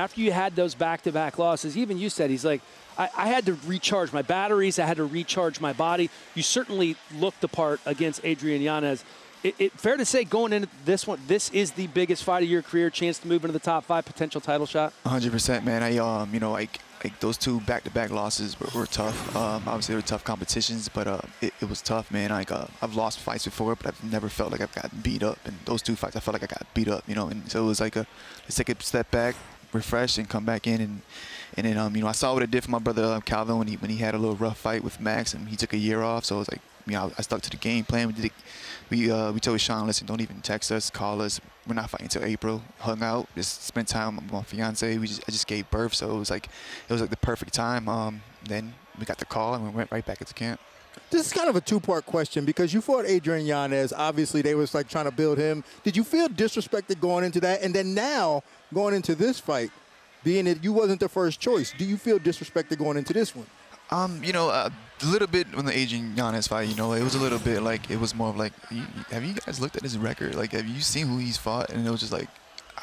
After you had those back-to-back losses, even you said, he's like, I had to recharge my batteries. I had to recharge my body. You certainly looked the part against Adrian Yanez. Fair to say, going into this one, this is the biggest fight of your career, chance to move into the top 5, potential title shot? 100%, man. Like those 2 back-to-back losses were tough. Obviously, they were tough competitions, but it was tough, man. I've lost fights before, but I've never felt like I've gotten beat up. And those 2 fights, I felt like I got beat up, And so it was like let's take a step back, refresh, and come back in. And then, I saw what it did for my brother Calvin when he had a little rough fight with Max, and he took a year off. So it was like, I stuck to the game plan. We told Sean, listen, don't even text us, call us. We're not fighting until April. Hung out, just spent time with my fiance. I just gave birth, so it was like the perfect time. Then we got the call and we went right back into camp. This is kind of a 2-part question because you fought Adrian Yanez. Obviously, they was like trying to build him. Did you feel disrespected going into that? And then now going into this fight, being that you wasn't the first choice, do you feel disrespected going into this one? A little bit on the Adrian Yanez fight, it was a little bit like, it was more of like, have you guys looked at his record? Like, have you seen who he's fought? And it was just like,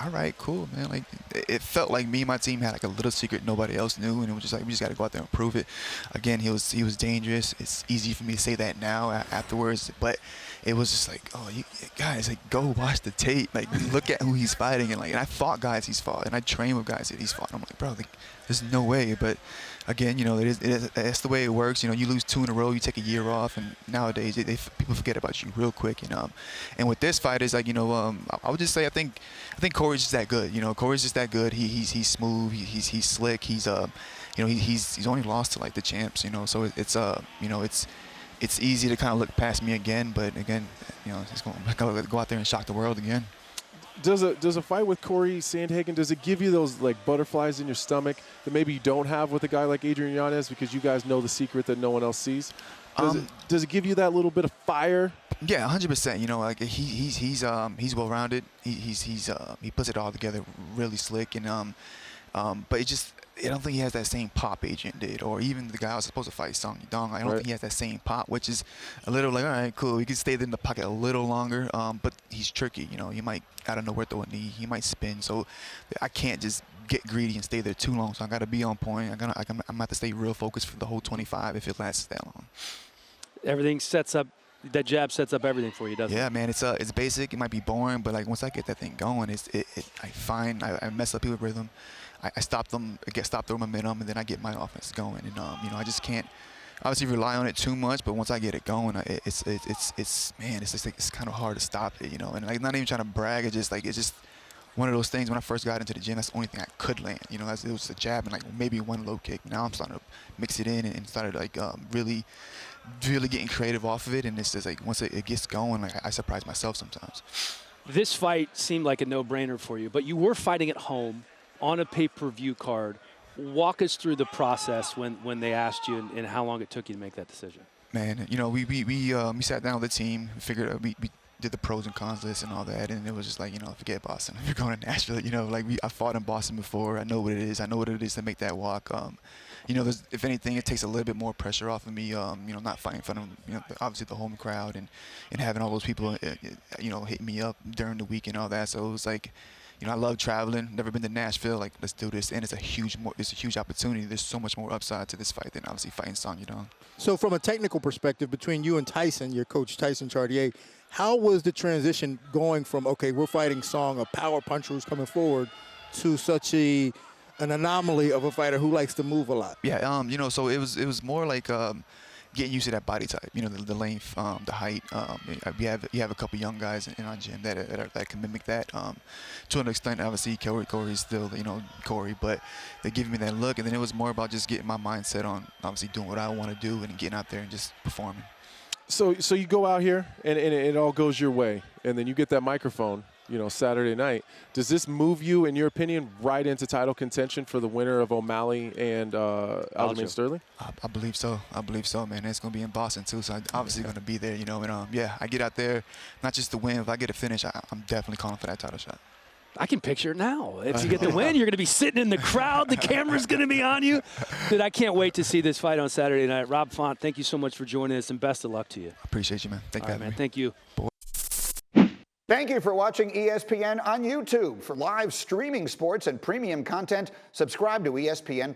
all right, cool, man. Like, it felt like me and my team had like a little secret nobody else knew, and it was just like, we just got to go out there and prove it. Again, he was dangerous. It's easy for me to say that now afterwards, but it was just like, oh, you guys, like, go watch the tape. Like, look at who he's fighting, and I fought guys he's fought, and I trained with guys that he's fought. I'm like, bro, like, there's no way. But again, that's the way it works. You lose 2 in a row, you take a year off, and nowadays people forget about you real quick. And with this fight, is like, I would just say I think Cory's just that good. Cory's just that good. He's smooth. He's slick. He's only lost to like the champs. So it's easy to kind of look past me again. But again, it's going to go out there and shock the world again. Does a fight with Cory Sandhagen, does it give you those like butterflies in your stomach that maybe you don't have with a guy like Adrian Yanez because you guys know the secret that no one else sees? Does it give you that little bit of fire? Yeah, 100%. Like he's well-rounded. He puts it all together really slick, and but I don't think he has that same pop Adrian did, or even the guy I was supposed to fight, Song Yudong. I don't think he has that same pop, which is a little like, all right, cool. He can stay in the pocket a little longer, but he's tricky. He might out of nowhere throw a knee. He might spin. So I can't just get greedy and stay there too long. So I got to be on point. I'm gonna have to stay real focused for the whole 25 if it lasts that long. Everything sets up. That jab sets up everything for you, doesn't it? Yeah, man. It's basic. It might be boring, but like once I get that thing going, I mess up people's rhythm. I stop them, stop their momentum, and then I get my offense going. And I just can't obviously rely on it too much. But once I get it going, it's kind of hard to stop it, And like not even trying to brag. It's just one of those things. When I first got into the gym, that's the only thing I could land. It was a jab and like maybe one low kick. Now I'm starting to mix it in and started like really getting creative off of it. And it's just like once it gets going, like I surprise myself sometimes. This fight seemed like a no-brainer for you, but you were fighting at home on a pay-per-view card. Walk us through the process when they asked you and how long it took you to make that decision. Man, we sat down with the team, figured out, we did the pros and cons list and all that, and it was just like, forget Boston. We're going to Nashville. I fought in Boston before. I know what it is. I know what it is to make that walk. If anything, it takes a little bit more pressure off of me. Not fighting in front of obviously the home crowd and having all those people hit me up during the week and all that. So it was like, I love traveling. Never been to Nashville. Like, let's do this. And it's a huge opportunity. There's so much more upside to this fight than obviously fighting Song Yudong. So from a technical perspective, between you and Tyson, your coach Tyson Chartier, how was the transition going from, okay, we're fighting Song, a power puncher who's coming forward, to such an anomaly of a fighter who likes to move a lot? Yeah, so it was more like getting used to that body type, the length, the height. You have a couple young guys in our gym that can mimic that. To an extent, obviously, Cory's still, Cory, but they give me that look. And then it was more about just getting my mindset on obviously doing what I want to do and getting out there and just performing. So you go out here and it all goes your way, and then you get that microphone, Saturday night. Does this move you, in your opinion, right into title contention for the winner of O'Malley and Aljamain Sterling? I believe so. Man. It's going to be in Boston, too, so I'm obviously going to be there, And, I get out there, not just to win. If I get a finish, I'm definitely calling for that title shot. I can picture it now. If you get the win, you're going to be sitting in the crowd. The camera's going to be on you. Dude, I can't wait to see this fight on Saturday night. Rob Font, thank you so much for joining us, and best of luck to you. I appreciate you, man. Thank you. Thank you. Thank you for watching ESPN on YouTube. For live streaming sports and premium content, subscribe to ESPN+.